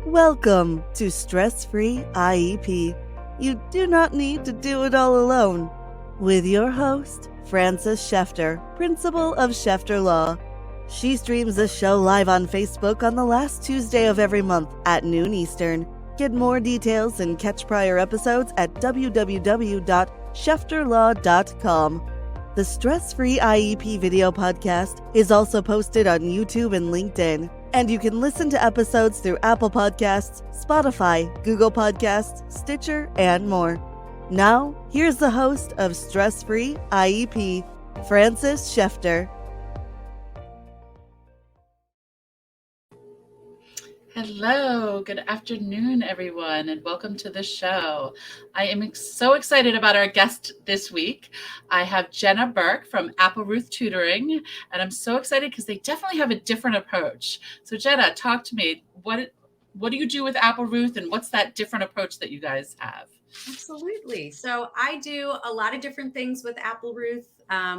Welcome to Stress-Free IEP. You do not need to do it all alone. With your host, Frances Shefter, Principal of Shefter Law. She streams the show live on Facebook on the last Tuesday of every month at noon Eastern. Get more details and catch prior episodes at www.shefterlaw.com. The Stress-Free IEP video podcast is also posted on YouTube and LinkedIn. And you can listen to episodes through Apple Podcasts, Spotify, Google Podcasts, Stitcher, and more. Now, here's the host of Stress-Free IEP, Frances Shefter. Hello, good afternoon, everyone, and welcome to the show. I am so excited about our guest this week. I have Jenna Berk from Applerouth Tutoring, and I'm so excited because they definitely have a different approach. So Jenna, talk to me. What do you do with Applerouth, and what's that different approach that you guys have? Absolutely. So I do a lot of different things with Applerouth,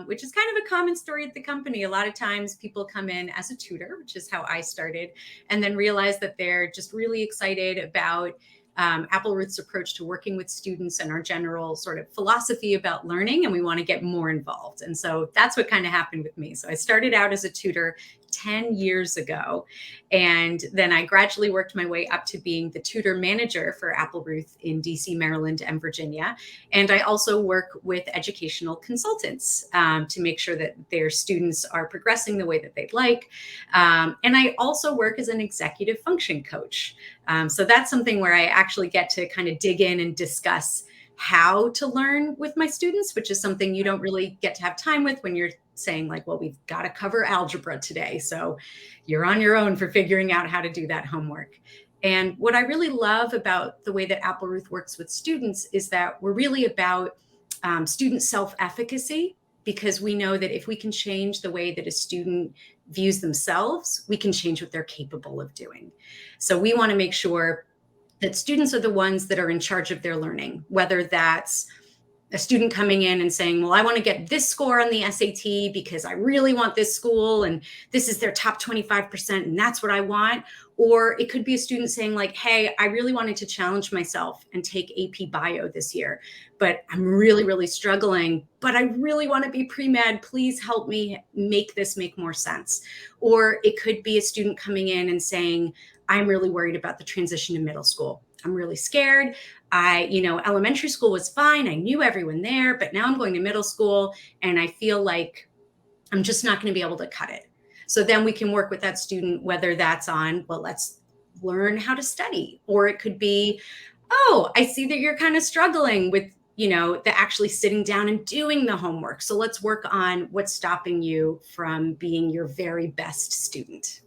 which is kind of a common story at the company. A lot of times people come in as a tutor, which is how I started, and then realize that they're just really excited about Applerouth's approach to working with students and our general sort of philosophy about learning, and we want to get more involved. And so that's what kind of happened with me. So I started out as a tutor 10 years ago, and then I gradually worked my way up to being the tutor manager for Applerouth in DC, Maryland, and Virginia. And I also work with educational consultants to make sure that their students are progressing the way that they'd like. And I also work as an executive function coach. So that's something where I actually get to kind of dig in and discuss how to learn with my students, which is something you don't really get to have time with when you're saying like, well, we've got to cover algebra today. So you're on your own for figuring out how to do that homework. And what I really love about the way that Applerouth works with students is that we're really about student self-efficacy, because we know that if we can change the way that a student views themselves, we can change what they're capable of doing. So we want to make sure that students are the ones that are in charge of their learning, whether that's a student coming in and saying, well, I want to get this score on the SAT because I really want this school and this is their top 25% and that's what I want. Or it could be a student saying like, hey, I really wanted to challenge myself and take AP Bio this year, but I'm really, really struggling, but I really want to be pre-med. Please help me make this make more sense. Or it could be a student coming in and saying, I'm really worried about the transition to middle school. I'm really scared. Elementary school was fine. I knew everyone there, but now I'm going to middle school and I feel like I'm just not going to be able to cut it. So then we can work with that student, whether that's on, well, let's learn how to study, or it could be, oh, I see that you're kind of struggling with, the actually sitting down and doing the homework. So let's work on what's stopping you from being your very best student.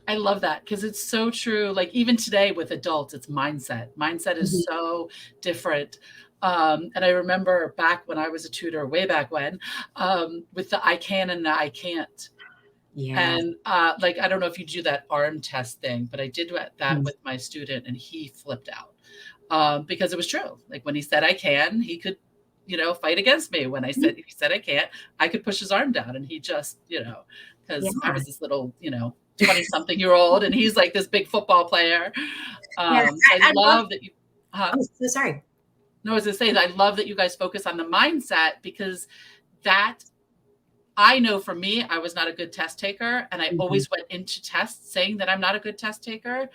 I love that because it's so true. Like even today with adults, it's mindset. Mindset is so different. And I remember back when I was a tutor, way back when, with the I can and the I can't. Yeah. And I don't know if you do that arm test thing, but I did that with my student and he flipped out because it was true. Like when he said I can, he could, fight against me. When he said I can't, I could push his arm down and he just, because I was this little, 20-something-year-old and he's like this big football player. I love that you. Sorry. No, I was going to say that I love that you guys focus on the mindset, because that I know for me, I was not a good test taker. And I always went into tests saying that I'm not a good test taker.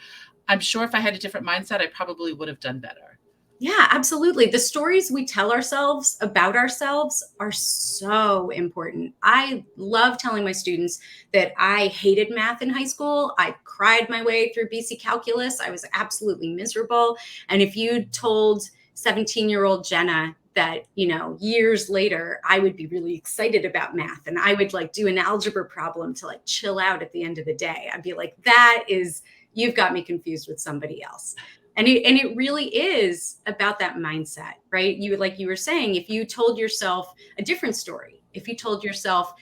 I'm sure if I had a different mindset, I probably would have done better. Yeah, absolutely. The stories we tell ourselves about ourselves are so important. I love telling my students that I hated math in high school. I cried my way through BC calculus. I was absolutely miserable. And if you told 17-year-old Jenna that, years later, I would be really excited about math and I would do an algebra problem to chill out at the end of the day, I'd be like, you've got me confused with somebody else. And it really is about that mindset, right? Like you were saying, if you told yourself a different story, if you told yourself,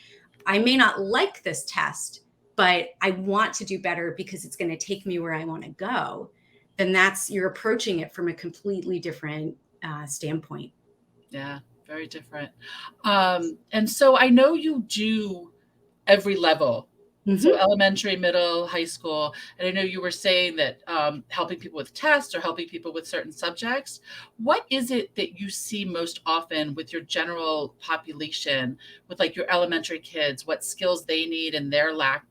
I may not like this test, but I want to do better because it's going to take me where I want to go, then you're approaching it from a completely different standpoint. Yeah, very different. And so I know you do every level So elementary, middle, high school. And I know you were saying that helping people with tests or helping people with certain subjects. What is it that you see most often with your general population, with like your elementary kids, what skills they need and their lack,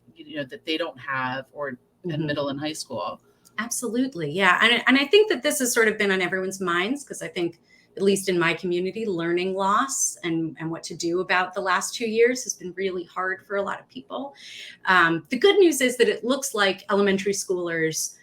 that they don't have, or in middle and high school? Absolutely. Yeah. And I think that this has sort of been on everyone's minds, because I think, at least in my community, learning loss and what to do about the last 2 years has been really hard for a lot of people. The good news is that it looks like elementary schoolers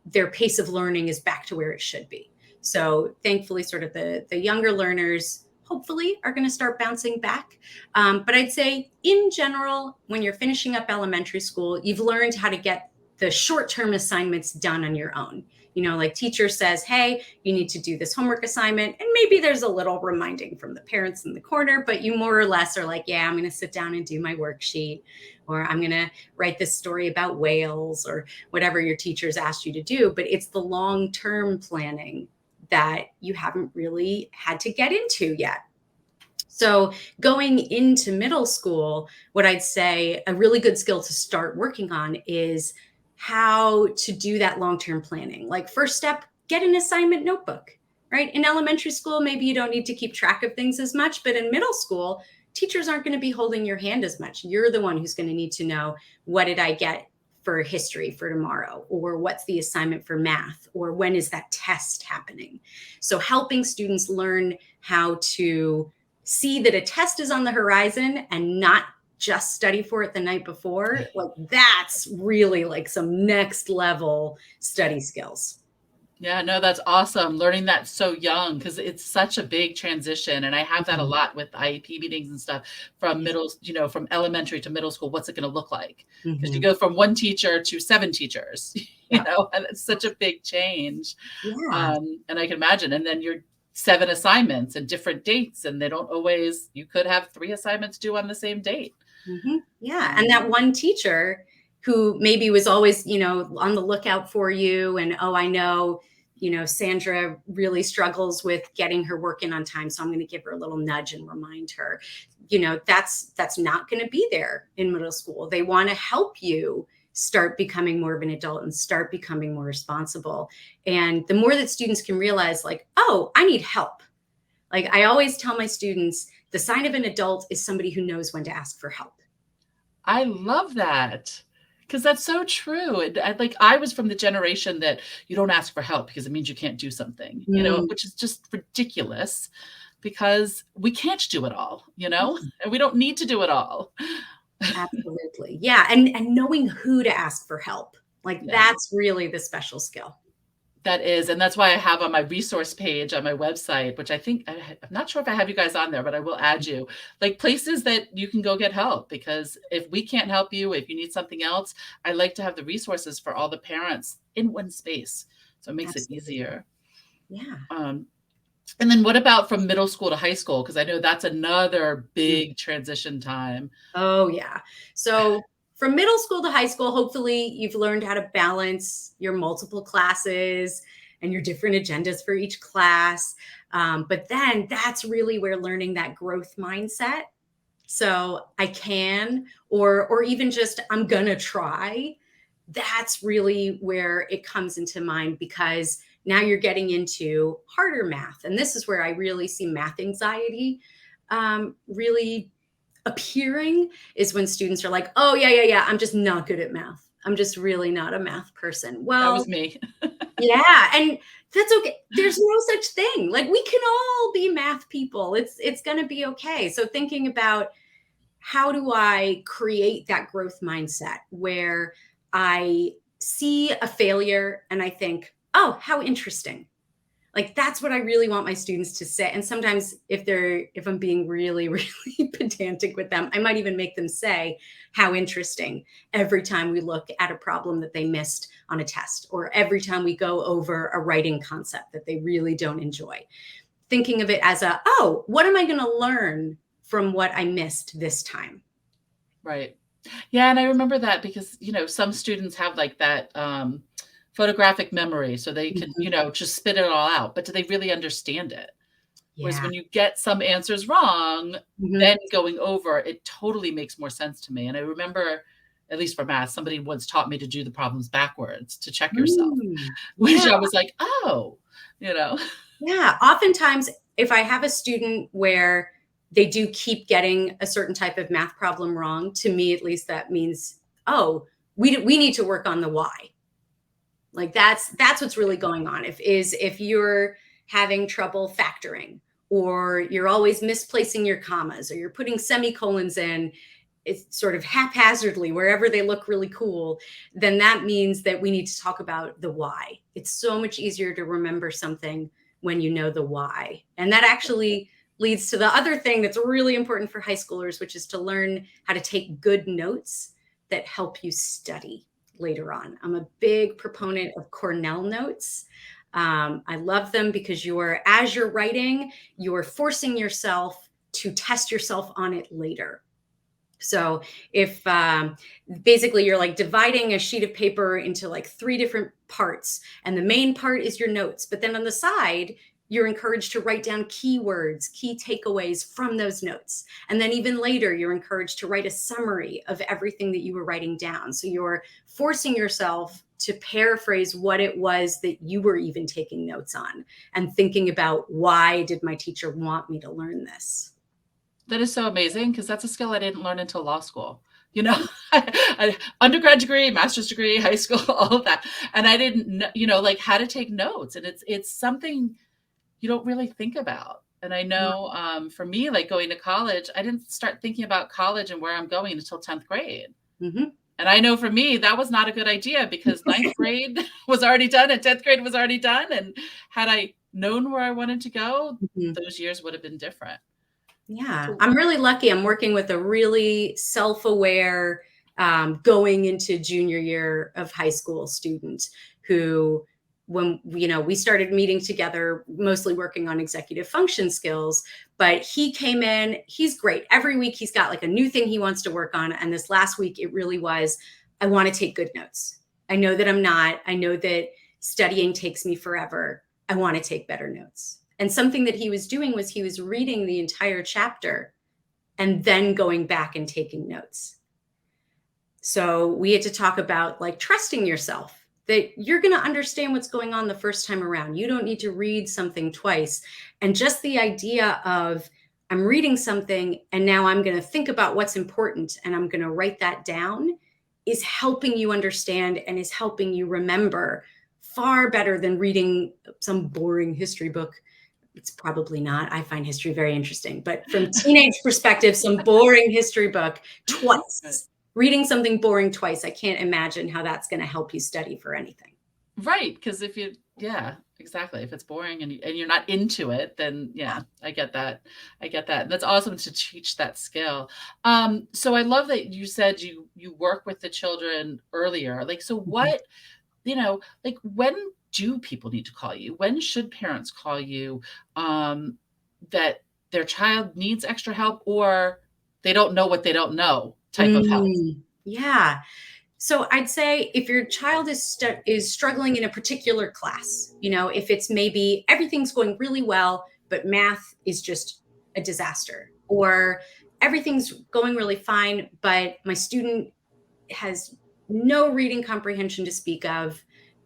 their pace of learning is back to where it should be. So thankfully, sort of the younger learners hopefully are going to start bouncing back. But I'd say in general, when you're finishing up elementary school, you've learned how to get the short-term assignments done on your own. Like teacher says, hey, you need to do this homework assignment. And maybe there's a little reminding from the parents in the corner, but you more or less are like, yeah, I'm going to sit down and do my worksheet, or I'm going to write this story about whales, or whatever your teachers asked you to do. But it's the long-term planning that you haven't really had to get into yet. So going into middle school, what I'd say a really good skill to start working on is how to do that long-term planning. Like, first step, get an assignment notebook, right? In elementary school, maybe you don't need to keep track of things as much, but in middle school, teachers aren't going to be holding your hand as much. You're the one who's going to need to know, what did I get for history for tomorrow? Or what's the assignment for math? Or when is that test happening? So helping students learn how to see that a test is on the horizon and not just study for it the night before, like that's really like some next level study skills. Yeah, no, that's awesome. Learning that so young, because it's such a big transition. And I have that a lot with IEP meetings and stuff from from elementary to middle school. What's it going to look like? Because you go from one teacher to 7 teachers, and it's such a big change. Yeah. And I can imagine. And then you're 7 assignments and different dates, and they don't always, you could have 3 assignments due on the same date. Yeah. And that one teacher who maybe was always, on the lookout for you. And, oh, I know, Sandra really struggles with getting her work in on time, so I'm going to give her a little nudge and remind her, that's not going to be there in middle school. They want to help you start becoming more of an adult and start becoming more responsible. And the more that students can realize, like, oh, I need help. Like, I always tell my students, the sign of an adult is somebody who knows when to ask for help. I love that, because that's so true. And I was from the generation that you don't ask for help because it means you can't do something, which is just ridiculous, because we can't do it all, and we don't need to do it all. Absolutely. Yeah. And knowing who to ask for help, that's really the special skill. That is. And that's why I have on my resource page on my website, which I'm not sure if I have you guys on there, but I will add you, like, places that you can go get help. Because if we can't help you, if you need something else, I like to have the resources for all the parents in one space. So it makes it easier. Yeah. And then what about from middle school to high school? Because I know that's another big transition time. Oh, yeah. So from middle school to high school, hopefully you've learned how to balance your multiple classes and your different agendas for each class. But then that's really where learning that growth mindset. So I can, or even just, I'm going to try. That's really where it comes into mind, because now you're getting into harder math. And this is where I really see math anxiety really appearing, is when students are like, oh, yeah, I'm just not good at math. I'm just really not a math person. Well, that was me. Yeah. And that's okay. There's no such thing. Like, we can all be math people. It's going to be okay. So thinking about, how do I create that growth mindset where I see a failure and I think, oh, how interesting. Like, that's what I really want my students to say. And sometimes if I'm being really, really pedantic with them, I might even make them say, how interesting, every time we look at a problem that they missed on a test, or every time we go over a writing concept that they really don't enjoy. Thinking of it as oh, what am I going to learn from what I missed this time? Right. Yeah. And I remember that because, some students have like that, photographic memory, so they can, just spit it all out, but do they really understand it? Yeah. Whereas when you get some answers wrong, then going over, it totally makes more sense to me. And I remember at least for math, somebody once taught me to do the problems backwards to check yourself, which Yeah. I was like, oh, Yeah. Oftentimes, if I have a student where they do keep getting a certain type of math problem wrong, to me, at least, that means, oh, we need to work on the why. Like that's what's really going on. If you're having trouble factoring, or you're always misplacing your commas, or you're putting semicolons in, it's sort of haphazardly wherever they look really cool, then that means that we need to talk about the why. It's so much easier to remember something when you know the why. And that actually leads to the other thing that's really important for high schoolers, which is to learn how to take good notes that help you study later on. I'm a big proponent of Cornell notes. I love them because as you're writing, you're forcing yourself to test yourself on it later. So if basically you're like dividing a sheet of paper into like 3 different parts, and the main part is your notes, but then on the side, you're encouraged to write down keywords, key takeaways from those notes. And then even later, you're encouraged to write a summary of everything that you were writing down. So you're forcing yourself to paraphrase what it was that you were even taking notes on, and thinking about, why did my teacher want me to learn this? That is so amazing, because that's a skill I didn't learn until law school. Undergrad degree, master's degree, high school, all of that. And I didn't know, like how to take notes. And it's something you don't really think about. And I know for me, like going to college, I didn't start thinking about college and where I'm going until 10th grade. Mm-hmm. And I know for me, that was not a good idea, because 9th grade was already done and 10th grade was already done. And had I known where I wanted to go, those years would have been different. Yeah, I'm really lucky. I'm working with a really self-aware, going into junior year of high school student who, when we started meeting together, mostly working on executive function skills, but he came in, he's great. Every week he's got like a new thing he wants to work on. And this last week, it really was, I want to take good notes. I know that I know that studying takes me forever. I want to take better notes. And something that he was doing was he was reading the entire chapter and then going back and taking notes. So we had to talk about like trusting yourself, that you're going to understand what's going on the first time around. You don't need to read something twice. And just the idea of, I'm reading something and now I'm going to think about what's important and I'm going to write that down, is helping you understand and is helping you remember far better than reading some boring history book. It's probably not. I find history very interesting, but from teenage perspective, some boring history book twice, reading something boring twice, I can't imagine how that's going to help you study for anything. Right. Because exactly. If it's boring and you're not into it, then I get that. That's awesome to teach that skill. So I love that you said you work with the children earlier. Like, so what, like when do people need to call you? When should parents call you that their child needs extra help, or they don't know what they don't know type of help? Yeah. So I'd say if your child is struggling in a particular class, if it's maybe everything's going really well, but math is just a disaster, or everything's going really fine, but my student has no reading comprehension to speak of.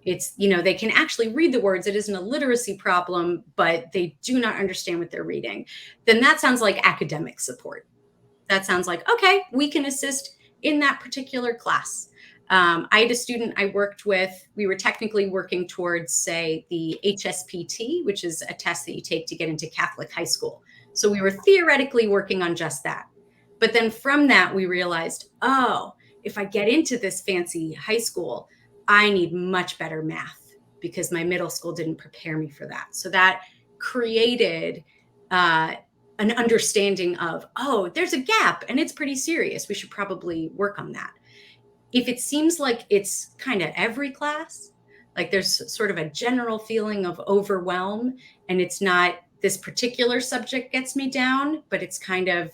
It's, they can actually read the words. It isn't a literacy problem, but they do not understand what they're reading. Then that sounds like academic support. That sounds like, okay, we can assist in that particular class. I had a student I worked with, we were technically working towards, say, the HSPT, which is a test that you take to get into Catholic high school. So we were theoretically working on just that. But then from that, we realized, if I get into this fancy high school, I need much better math because my middle school didn't prepare me for that. So that created an understanding of, there's a gap and it's pretty serious. We should probably work on that. If it seems like it's kind of every class, like there's sort of a general feeling of overwhelm, and it's not this particular subject gets me down, but it's kind of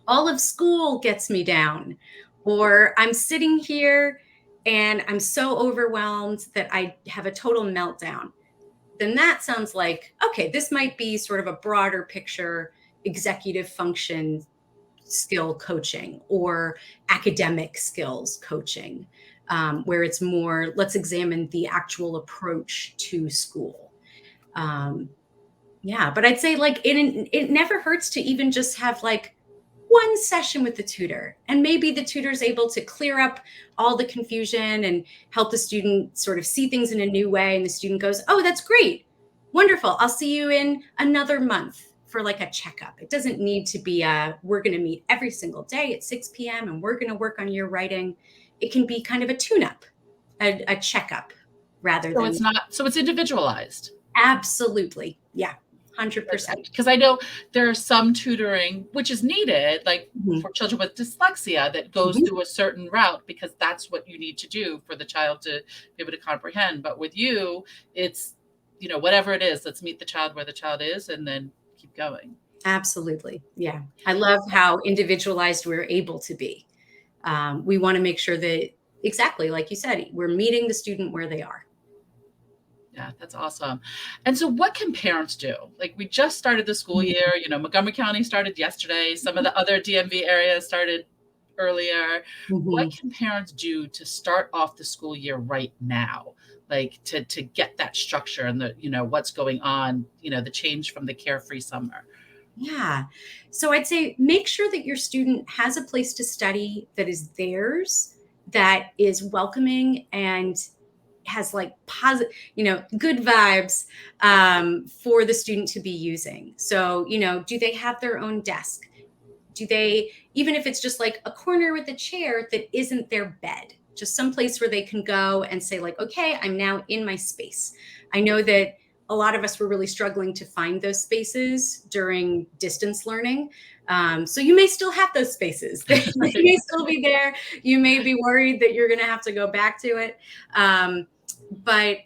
all of school gets me down, or I'm sitting here and I'm so overwhelmed that I have a total meltdown, then that sounds like, okay, this might be sort of a broader picture executive function skill coaching or academic skills coaching, where it's more, let's examine the actual approach to school. Yeah, but I'd say like it never hurts to even just have like one session with the tutor, and maybe the tutor's able to clear up all the confusion and help the student sort of see things in a new way. And the student goes, oh, that's great. Wonderful. I'll see you in another month for like a checkup. It doesn't need to be we're going to meet every single day at 6 p.m. and we're going to work on your writing. It can be kind of a tune-up, a checkup rather than. So it's individualized. Absolutely. Yeah. 100%. Because I know there are some tutoring which is needed, like for children with dyslexia, that goes through a certain route because that's what you need to do for the child to be able to comprehend. But with you, it's, whatever it is, let's meet the child where the child is and then keep going. Absolutely. Yeah. I love how individualized we're able to be. We want to make sure that, exactly like you said, we're meeting the student where they are. Yeah, that's awesome. And so what can parents do? Like, we just started the school year, Montgomery County started yesterday. Some of the other DMV areas started earlier. What can parents do to start off the school year right now? Like to get that structure and the, what's going on, the change from the carefree summer. Yeah. So I'd say make sure that your student has a place to study that is theirs, that is welcoming and has like positive, good vibes for the student to be using. So, do they have their own desk? Do they, even if it's just like a corner with a chair that isn't their bed, just some place where they can go and say like, okay, I'm now in my space. I know that a lot of us were really struggling to find those spaces during distance learning. So you may still have those spaces. They may still be there. You may be worried that you're going to have to go back to it. But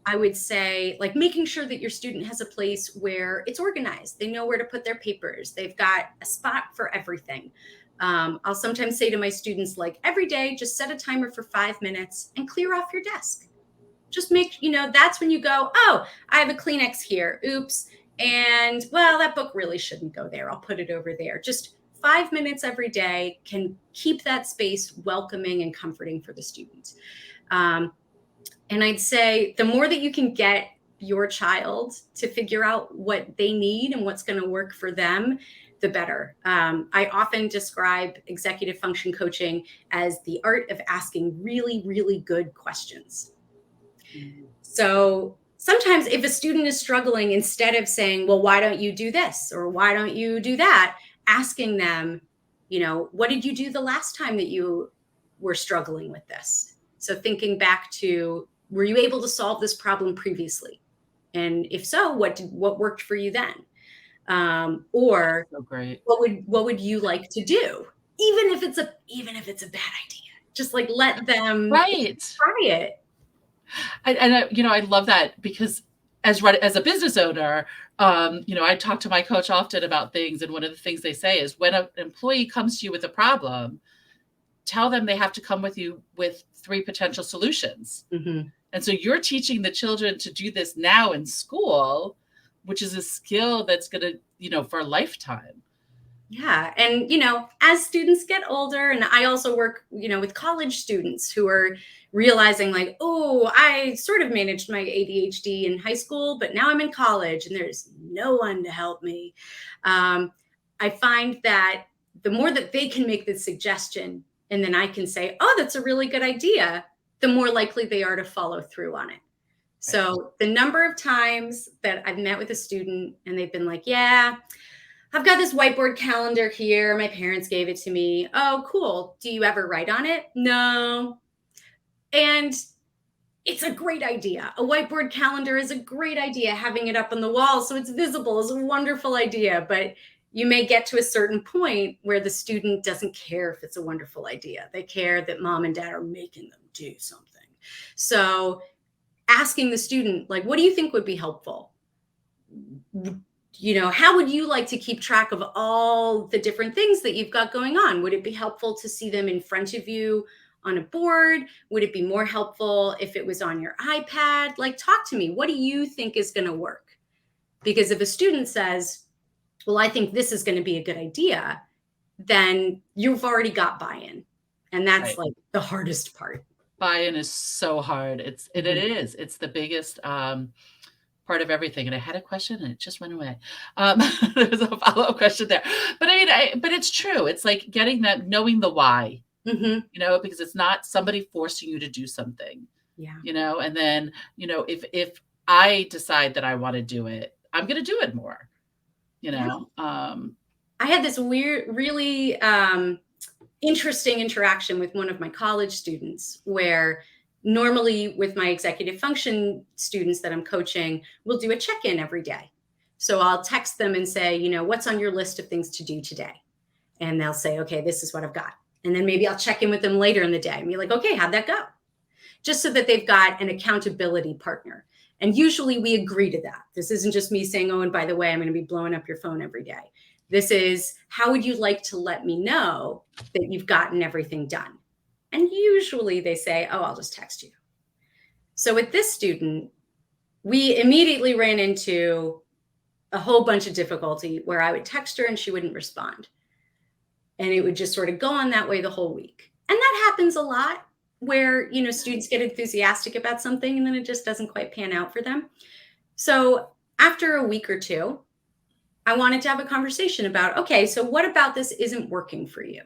I would say like making sure that your student has a place where it's organized. They know where to put their papers. They've got a spot for everything. I'll sometimes say to my students, like every day, just set a timer for 5 minutes and clear off your desk. Just make, that's when you go, oh, I have a Kleenex here. Oops. And well, that book really shouldn't go there. I'll put it over there. Just 5 minutes every day can keep that space welcoming and comforting for the student. And I'd say the more that you can get your child to figure out what they need and what's going to work for them, the better. I often describe executive function coaching as the art of asking really, really good questions. So sometimes if a student is struggling, instead of saying, well, why don't you do this? Or why don't you do that? Asking them, what did you do the last time that you were struggling with this? So thinking back to, were you able to solve this problem previously? And if so, what worked for you then? Or so great. What would you like to do? Even if it's a bad idea, just like let them try it. I love that because as a business owner, I talk to my coach often about things. And one of the things they say is when an employee comes to you with a problem, tell them they have to come with you with 3 potential solutions. And so you're teaching the children to do this now in school, which is a skill that's going to, for a lifetime. Yeah. And, as students get older, and I also work, with college students who are realizing like, oh, I sort of managed my ADHD in high school, but now I'm in college and there's no one to help me. I find that the more that they can make the suggestion, and then I can say, oh, that's a really good idea, the more likely they are to follow through on it. So the number of times that I've met with a student and they've been like, yeah, I've got this whiteboard calendar here. My parents gave it to me. Oh, cool. Do you ever write on it? No. And it's a great idea. A whiteboard calendar is a great idea. Having it up on the wall so it's visible is a wonderful idea. But you may get to a certain point where the student doesn't care if it's a wonderful idea. They care that mom and dad are making them do something. So asking the student, like, what do you think would be helpful? How would you like to keep track of all the different things that you've got going on? Would it be helpful to see them in front of you on a board? Would it be more helpful if it was on your iPad? Like, talk to me. What do you think is going to work? Because if a student says, well, I think this is going to be a good idea, then you've already got buy-in. And that's Right. like the hardest part. Buy-in is so hard. It is. It's the biggest part of everything. And I had a question and it just went away. There was a follow-up question there. But but it's true. It's like getting that, knowing the why, because it's not somebody forcing you to do something. Yeah. And then, if I decide that I want to do it, I'm going to do it more, Yeah. I had this really interesting interaction with one of my college students where normally with my executive function students that I'm coaching, we'll do a check-in every day. So I'll text them and say, what's on your list of things to do today? And they'll say, okay, this is what I've got. And then maybe I'll check in with them later in the day and be like, okay, how'd that go? Just so that they've got an accountability partner. And usually we agree to that. This isn't just me saying, oh, and by the way, I'm going to be blowing up your phone every day. This is, how would you like to let me know that you've gotten everything done? And usually they say, oh, I'll just text you. So with this student, we immediately ran into a whole bunch of difficulty where I would text her and she wouldn't respond. And it would just sort of go on that way the whole week. And that happens a lot where, students get enthusiastic about something and then it just doesn't quite pan out for them. So after a week or two, I wanted to have a conversation about, okay, so what about this isn't working for you?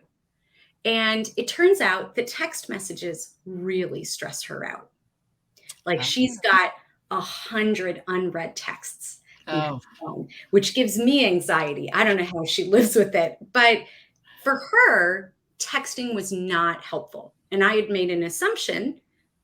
And it turns out that text messages really stress her out. Like she's got 100 unread texts in her phone, which gives me anxiety. I don't know how she lives with it, but for her, texting was not helpful. And I had made an assumption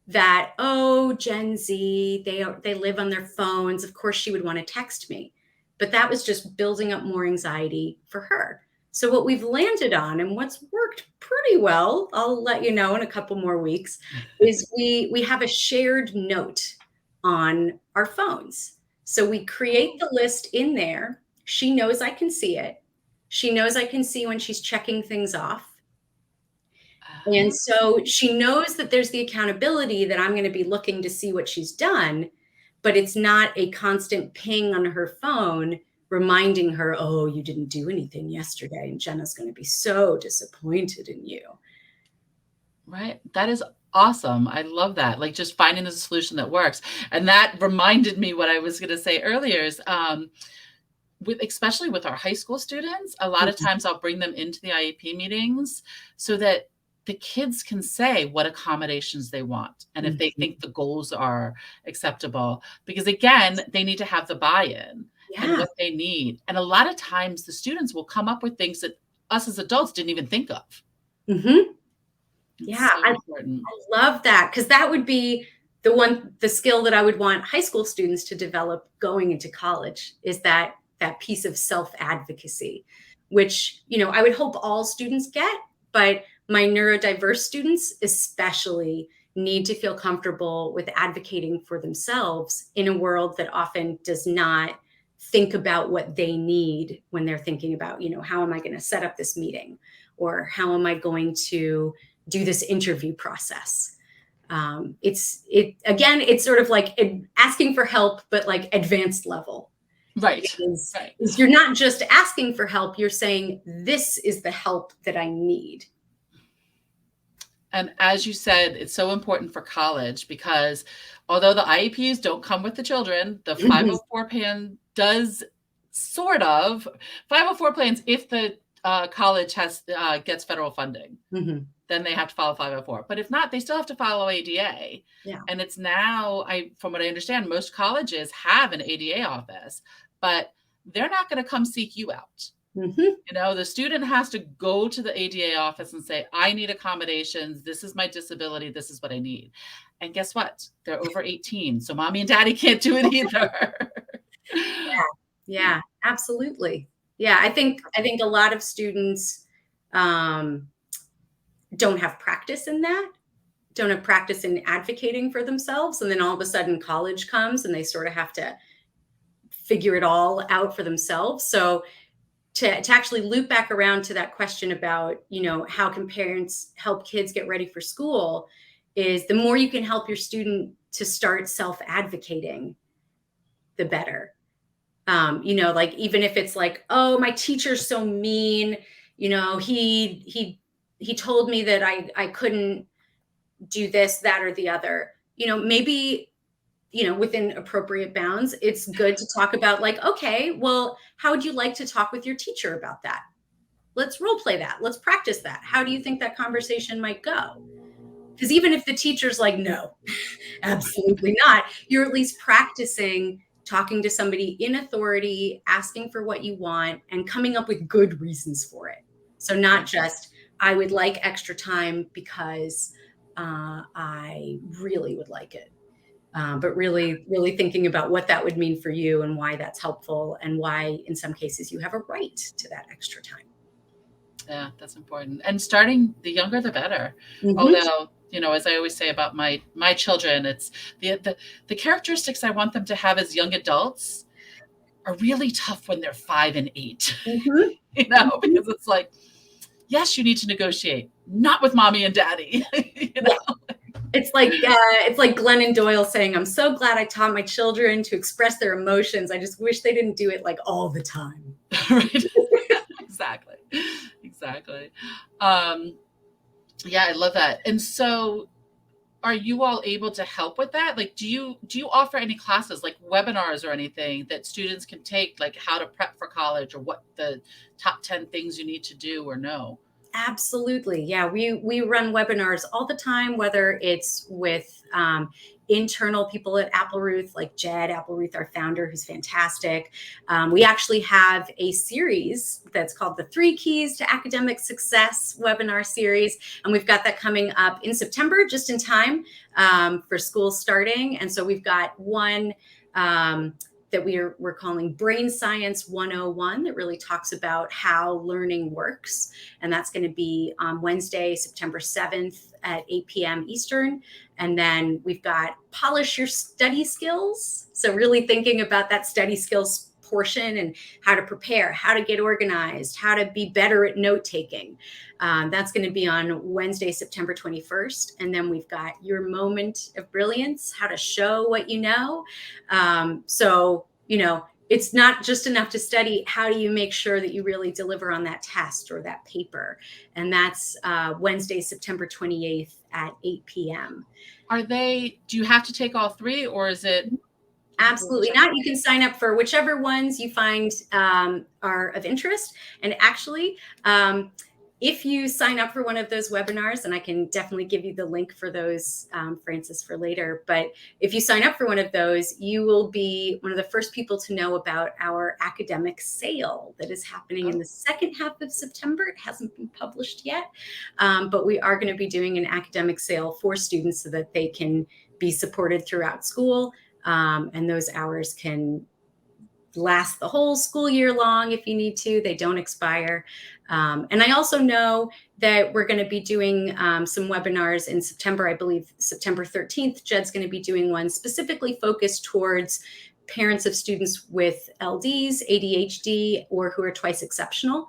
that, oh, Gen Z, they live on their phones. Of course, she would want to text me. But that was just building up more anxiety for her. So what we've landed on and what's worked pretty well, I'll let you know in a couple more weeks, is we have a shared note on our phones. So we create the list in there. She knows I can see it. She knows I can see when she's checking things off. And so she knows that there's the accountability that I'm going to be looking to see what she's done, but it's not a constant ping on her phone reminding her, oh, you didn't do anything yesterday and Jenna's going to be so disappointed in you. Right. That is awesome. I love that. Like just finding a solution that works. And that reminded me what I was going to say earlier is, especially with our high school students, a lot of times I'll bring them into the IEP meetings so that the kids can say what accommodations they want and if they think the goals are acceptable, because again, they need to have the buy-in and what they need. And a lot of times the students will come up with things that us as adults didn't even think of. Yeah, so I love that, because that would be the skill that I would want high school students to develop going into college, is that piece of self-advocacy, which, I would hope all students get, but my neurodiverse students especially need to feel comfortable with advocating for themselves in a world that often does not think about what they need when they're thinking about, how am I going to set up this meeting, or how am I going to do this interview process? It's sort of like asking for help, but like advanced level. Right. Is you're not just asking for help, you're saying, this is the help that I need. And as you said, it's so important for college because although the IEPs don't come with the children, the 504 plan does sort of. 504 plans, if the college gets federal funding, then they have to follow 504. But if not, they still have to follow ADA. Yeah. And it's now, from what I understand, most colleges have an ADA office, but they're not going to come seek you out. The student has to go to the ADA office and say, I need accommodations. This is my disability. This is what I need. And guess what? They're over 18. So mommy and daddy can't do it either. Yeah, absolutely. Yeah. I think a lot of students don't have practice in that, don't have practice in advocating for themselves. And then all of a sudden college comes and they sort of have to figure it all out for themselves. So to actually loop back around to that question about, how can parents help kids get ready for school, is the more you can help your student to start self-advocating, the better. Like even if it's like, oh, my teacher's so mean, he told me that I couldn't do this, that, or the other. Maybe, within appropriate bounds, it's good to talk about, like, okay, well, how would you like to talk with your teacher about that? Let's role play that. Let's practice that. How do you think that conversation might go? Because even if the teacher's like, no, absolutely not, you're at least practicing talking to somebody in authority, asking for what you want, and coming up with good reasons for it. So not just, I would like extra time because I really would like it. But really, really thinking about what that would mean for you and why that's helpful, and why in some cases you have a right to that extra time. Yeah, that's important. And starting, the younger, the better. Mhm. Although, as I always say about my children, it's the characteristics I want them to have as young adults are really tough when they're 5 and 8, Mhm. because it's like, yes, you need to negotiate, not with mommy and daddy. Yeah. It's like Glennon Doyle saying, I'm so glad I taught my children to express their emotions. I just wish they didn't do it like all the time. Right. Exactly. Yeah, I love that. And so are you all able to help with that? Like, do you offer any classes, like webinars or anything that students can take, like how to prep for college, or what the top 10 things you need to do or know? Absolutely. Yeah, we run webinars all the time, whether it's with internal people at Applerouth, like Jed Applerouth, our founder, who's fantastic. We actually have a series that's called the 3 Keys to Academic Success webinar series. And we've got that coming up in September, just in time for school starting. And so we've got one that we're calling Brain Science 101, that really talks about how learning works. And that's going to be on Wednesday, September 7th at 8 p.m. Eastern. And then we've got Polish Your Study Skills. So really thinking about that study skills portion and how to prepare, how to get organized, how to be better at note taking. That's going to be on Wednesday, September 21st. And then we've got Your Moment of Brilliance, how to show what you know. So, it's not just enough to study. How do you make sure that you really deliver on that test or that paper? And that's Wednesday, September 28th at 8 p.m. Do you have to take all 3, or is it? Absolutely not. You can sign up for whichever ones you find are of interest. And actually, if you sign up for one of those webinars, and I can definitely give you the link for those, Francis, for later, but if you sign up for one of those, you will be one of the first people to know about our academic sale that is happening in the second half of September. It hasn't been published yet, but we are going to be doing an academic sale for students so that they can be supported throughout school. And those hours can last the whole school year long if you need to. They don't expire. And I also know that we're going to be doing some webinars in September. I believe September 13th, Jed's going to be doing one specifically focused towards parents of students with LDs, ADHD, or who are twice exceptional,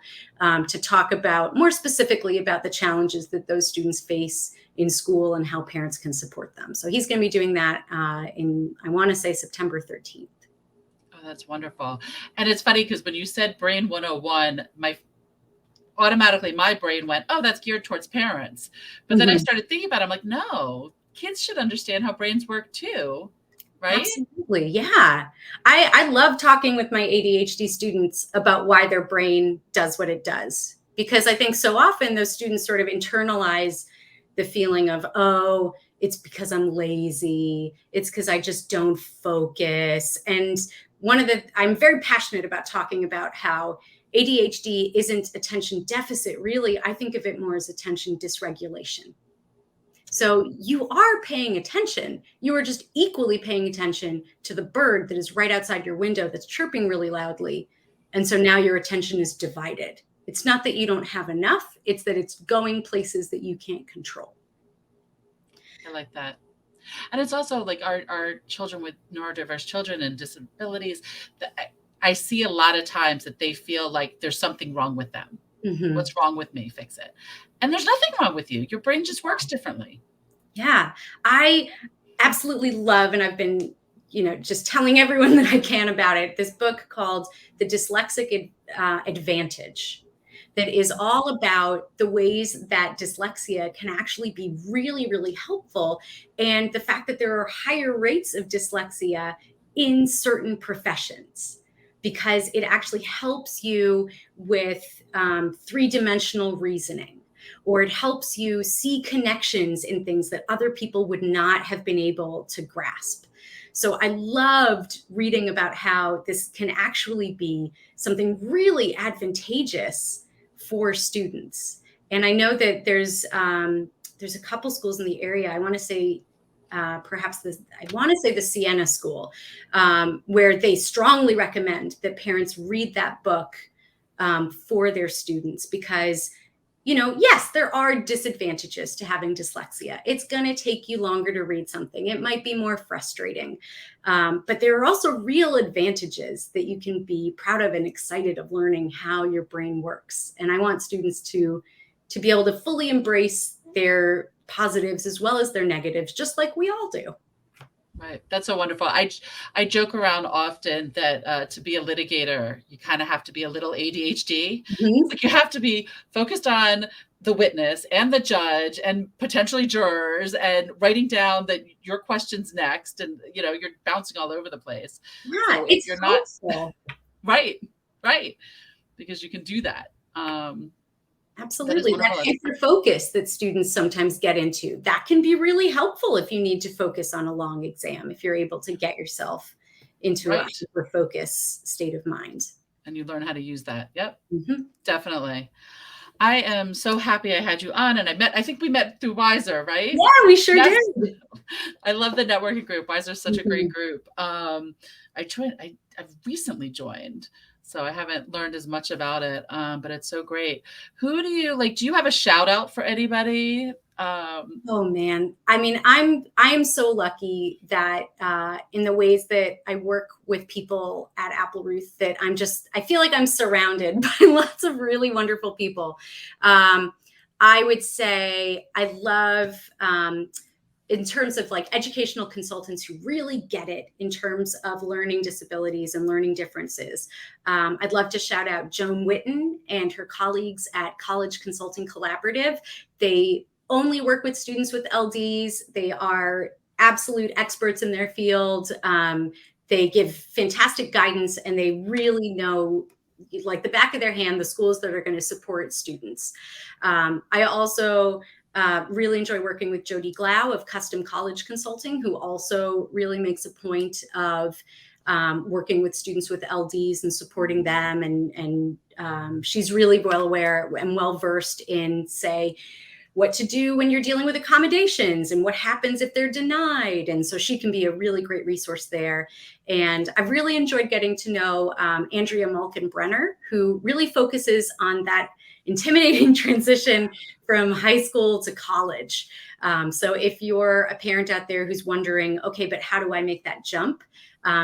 to talk about more specifically about the challenges that those students face in school and how parents can support them. So he's going to be doing that in, I want to say, September 13th. Oh, that's wonderful. And it's funny because when you said Brain 101, automatically my brain went, oh, that's geared towards parents. But then I started thinking about it. I'm like, no, kids should understand how brains work too. Right? Absolutely. Yeah. I love talking with my ADHD students about why their brain does what it does, because I think so often those students sort of internalize the feeling of, oh, it's because I'm lazy. It's because I just don't focus. And I'm very passionate about talking about how ADHD isn't attention deficit. Really, I think of it more as attention dysregulation. So you are paying attention. You are just equally paying attention to the bird that is right outside your window that's chirping really loudly. And so now your attention is divided. It's not that you don't have enough. It's that it's going places that you can't control. I like that. And it's also like our children with neurodiverse children and disabilities, I see a lot of times that they feel like there's something wrong with them. What's wrong with me? Fix it. And there's nothing wrong with you. Your brain just works differently. Yeah, I absolutely love, and I've been, just telling everyone that I can about it, this book called The Dyslexic Advantage. that is all about the ways that dyslexia can actually be really, really helpful. And the fact that there are higher rates of dyslexia in certain professions, because it actually helps you with three-dimensional reasoning, or it helps you see connections in things that other people would not have been able to grasp. So I loved reading about how this can actually be something really advantageous for students. And I know that there's a couple schools in the area. I want to say the Sienna School, where they strongly recommend that parents read that book for their students, because, yes, there are disadvantages to having dyslexia. It's going to take you longer to read something. It might be more frustrating. But there are also real advantages that you can be proud of and excited of learning how your brain works. And I want students to be able to fully embrace their positives as well as their negatives, just like we all do. Right. That's so wonderful. I joke around often that to be a litigator, you kind of have to be a little ADHD. Mm-hmm. Like you have to be focused on the witness and the judge and potentially jurors and writing down that your question's next, and you're bouncing all over the place. Yeah, so it's you're helpful. not right, because you can do that. Absolutely. That hyper focus that students sometimes get into, that can be really helpful if you need to focus on a long exam, if you're able to get yourself into a hyper focus state of mind. And you learn how to use that. Yep, mm-hmm. Definitely. I am so happy I had you on, and I think we met through Wiser, right? Yeah, we sure did. I love the networking group. Wiser is such a great group. I've recently joined, so I haven't learned as much about it, but it's so great. Who do you like? Do you have a shout out for anybody? Oh man, I mean, I am so lucky that in the ways that I work with people at Applerouth, that I feel like I'm surrounded by lots of really wonderful people. I would say I love, in terms of like educational consultants who really get it in terms of learning disabilities and learning differences. I'd love to shout out Joan Witten and her colleagues at College Consulting Collaborative. They only work with students with LDs. They are absolute experts in their field. They give fantastic guidance, and they really know, like the back of their hand, the schools that are going to support students. I also really enjoy working with Jody Glau of Custom College Consulting, who also really makes a point of working with students with LDs and supporting them. And she's really well aware and well versed in, say, what to do when you're dealing with accommodations and what happens if they're denied. And so she can be a really great resource there. And I've really enjoyed getting to know Andrea Malkin-Brenner, who really focuses on that intimidating transition from high school to college. So if you're a parent out there who's wondering, okay, but how do I make that jump?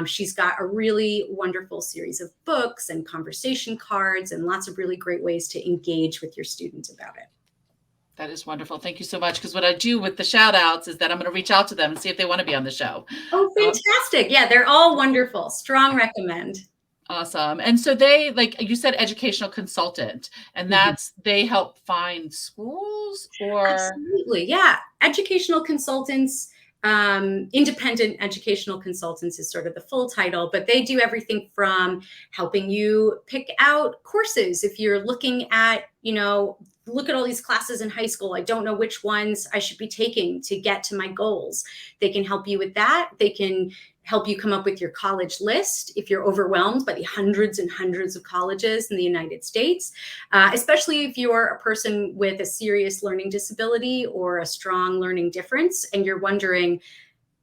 She's got a really wonderful series of books and conversation cards and lots of really great ways to engage with your students about it. That is wonderful. Thank you so much. Because what I do with the shout outs is that I'm going to reach out to them and see if they want to be on the show. Oh, fantastic. Yeah, they're all wonderful. Strong recommend. Awesome. And so they, like you said, educational consultant, and that's, they help find schools, or? Absolutely. Yeah. Educational consultants, independent educational consultants is sort of the full title, but they do everything from helping you pick out courses. If you're looking at, look at all these classes in high school, I don't know which ones I should be taking to get to my goals. They can help you with that. They can help you come up with your college list if you're overwhelmed by the hundreds and hundreds of colleges in the United States, especially if you're a person with a serious learning disability or a strong learning difference, and you're wondering,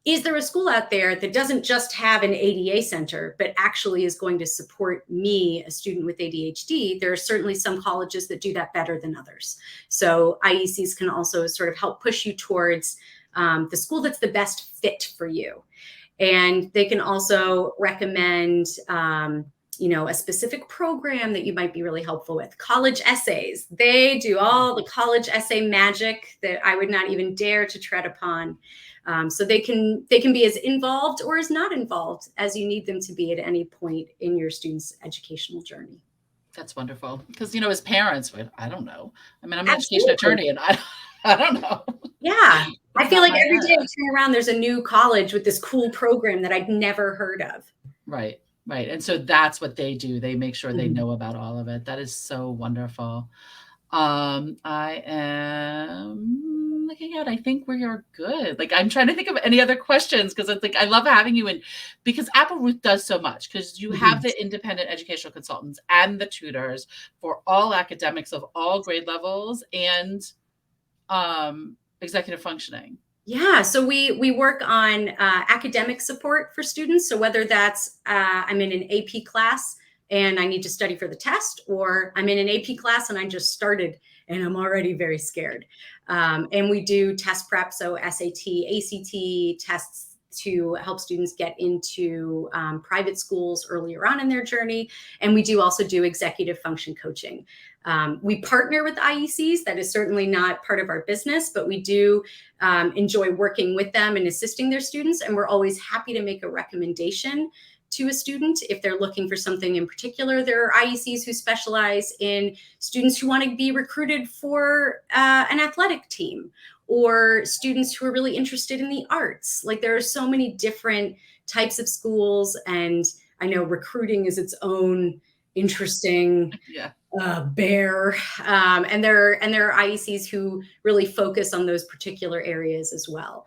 is there a school out there that doesn't just have an ADA center, but actually is going to support me, a student with ADHD? There are certainly some colleges that do that better than others. So IECs can also sort of help push you towards the school that's the best fit for you. And they can also recommend, a specific program that you might be really helpful with. College essays. They do all the college essay magic that I would not even dare to tread upon. So they can be as involved or as not involved as you need them to be at any point in your student's educational journey. That's wonderful. Because, as parents, I don't know. I mean, I'm an education Absolutely. attorney and I don't know. Yeah. I It's feel not like my every day I area. turn around, there's a new college with this cool program that I'd never heard of. Right. Right. And so that's what they do. They make sure they Mhm. know about all of it. That is so wonderful. I am looking at, I think we are good. Like, I'm trying to think of any other questions because it's like, I love having you in because Applerouth does so much because you have Mhm. the independent educational consultants and the tutors for all academics of all grade levels and executive functioning. Yeah, so we work on academic support for students. So whether that's I'm in an AP class and I need to study for the test, or I'm in an AP class and I just started and I'm already very scared. And we do test prep, so SAT, ACT tests to help students get into private schools earlier on in their journey. And we do also do executive function coaching. We partner with IECs. That is certainly not part of our business, but we do enjoy working with them and assisting their students. And we're always happy to make a recommendation to a student if they're looking for something in particular. There are IECs who specialize in students who want to be recruited for an athletic team, or students who are really interested in the arts. Like, there are so many different types of schools, and I know recruiting is its own interesting Yeah. bear. And there are IECs who really focus on those particular areas as well.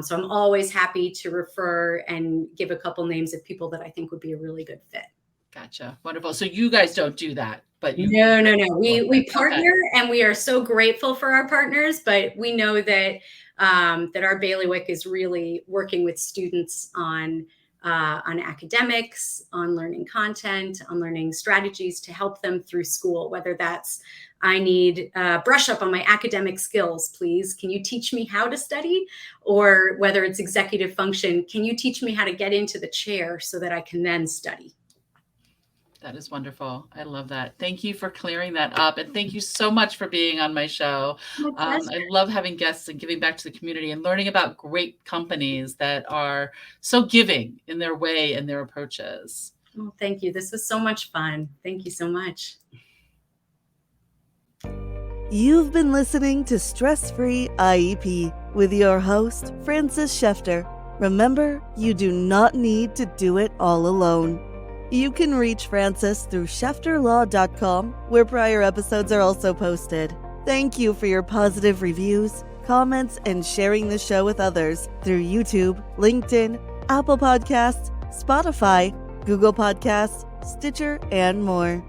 So I'm always happy to refer and give a couple names of people that I think would be a really good fit. Gotcha. Wonderful. So you guys don't do that, but you No. work We with. partner, Okay. and we are so grateful for our partners, but we know that that our bailiwick is really working with students on academics, on learning content, on learning strategies to help them through school, whether that's I need brush up on my academic skills, please. Can you teach me how to study? Or whether it's executive function, can you teach me how to get into the chair so that I can then study? That is wonderful. I love that. Thank you for clearing that up. And thank you so much for being on my show. My pleasure. I love having guests and giving back to the community and learning about great companies that are so giving in their way and their approaches. Oh, thank you. This was so much fun. Thank you so much. You've been listening to Stress-Free IEP with your host, Frances Shefter. Remember, you do not need to do it all alone. You can reach Frances through shefterlaw.com, where prior episodes are also posted. Thank you for your positive reviews, comments, and sharing the show with others through YouTube, LinkedIn, Apple Podcasts, Spotify, Google Podcasts, Stitcher, and more.